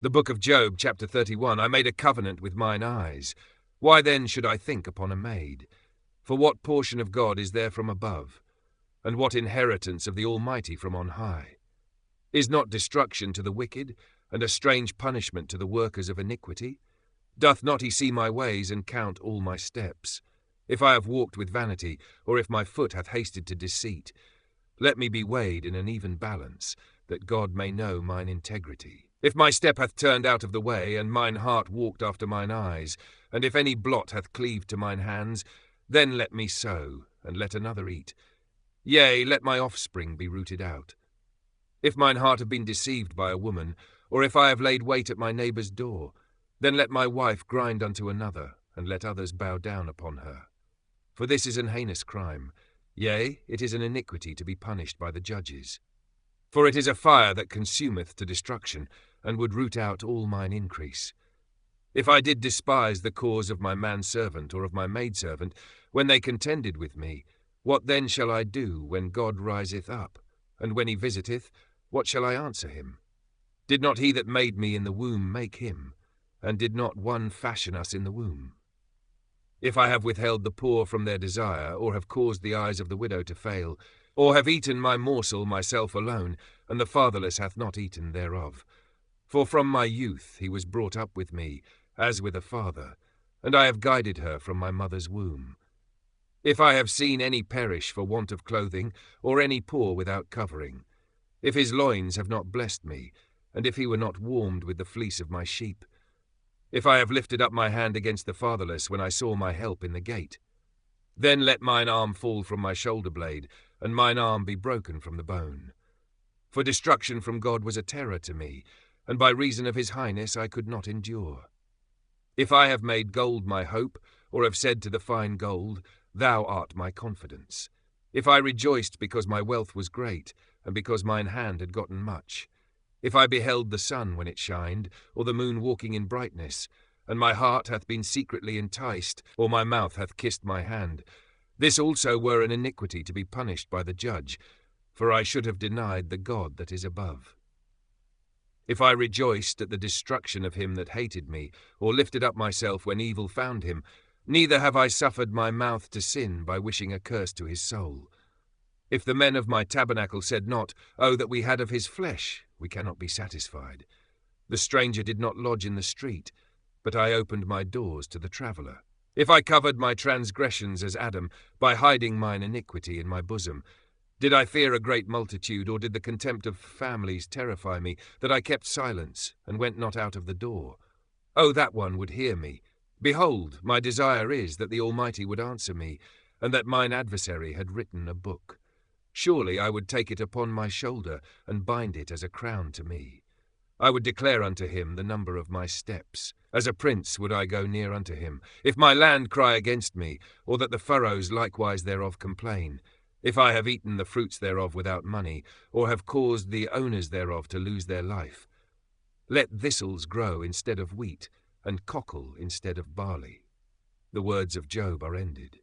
The book of Job, chapter 31, I made a covenant with mine eyes. Why then should I think upon a maid? For what portion of God is there from above? And what inheritance of the Almighty from on high? Is not destruction to the wicked, and a strange punishment to the workers of iniquity? Doth not he see my ways, and count all my steps? If I have walked with vanity, or if my foot hath hasted to deceit, let me be weighed in an even balance, that God may know mine integrity. If my step hath turned out of the way, and mine heart walked after mine eyes, and if any blot hath cleaved to mine hands, then let me sow, and let another eat. Yea, let my offspring be rooted out. If mine heart have been deceived by a woman, or if I have laid wait at my neighbour's door, then let my wife grind unto another, and let others bow down upon her. For this is an heinous crime, yea, it is an iniquity to be punished by the judges. For it is a fire that consumeth to destruction, and would root out all mine increase. If I did despise the cause of my manservant or of my maidservant, when they contended with me, what then shall I do when God riseth up? And when he visiteth, what shall I answer him? Did not he that made me in the womb make him? And did not one fashion us in the womb? If I have withheld the poor from their desire, or have caused the eyes of the widow to fail, or have eaten my morsel myself alone, and the fatherless hath not eaten thereof. For from my youth he was brought up with me, as with a father, and I have guided her from my mother's womb. If I have seen any perish for want of clothing, or any poor without covering, if his loins have not blessed me, and if he were not warmed with the fleece of my sheep, if I have lifted up my hand against the fatherless when I saw my help in the gate, then let mine arm fall from my shoulder blade, and mine arm be broken from the bone. For destruction from God was a terror to me, and by reason of his highness I could not endure. If I have made gold my hope, or have said to the fine gold, Thou art my confidence. If I rejoiced because my wealth was great, and because mine hand had gotten much. If I beheld the sun when it shined, or the moon walking in brightness, and my heart hath been secretly enticed, or my mouth hath kissed my hand, this also were an iniquity to be punished by the judge, for I should have denied the God that is above. If I rejoiced at the destruction of him that hated me, or lifted up myself when evil found him, neither have I suffered my mouth to sin by wishing a curse to his soul. If the men of my tabernacle said not, Oh, that we had of his flesh, we cannot be satisfied. The stranger did not lodge in the street, but I opened my doors to the traveller. If I covered my transgressions as Adam, by hiding mine iniquity in my bosom, did I fear a great multitude, or did the contempt of families terrify me, that I kept silence, and went not out of the door? Oh, that one would hear me. Behold, my desire is that the Almighty would answer me, and that mine adversary had written a book. Surely I would take it upon my shoulder, and bind it as a crown to me. I would declare unto him the number of my steps. As a prince would I go near unto him. If my land cry against me, or that the furrows likewise thereof complain, if I have eaten the fruits thereof without money, or have caused the owners thereof to lose their life, let thistles grow instead of wheat, and cockle instead of barley. The words of Job are ended.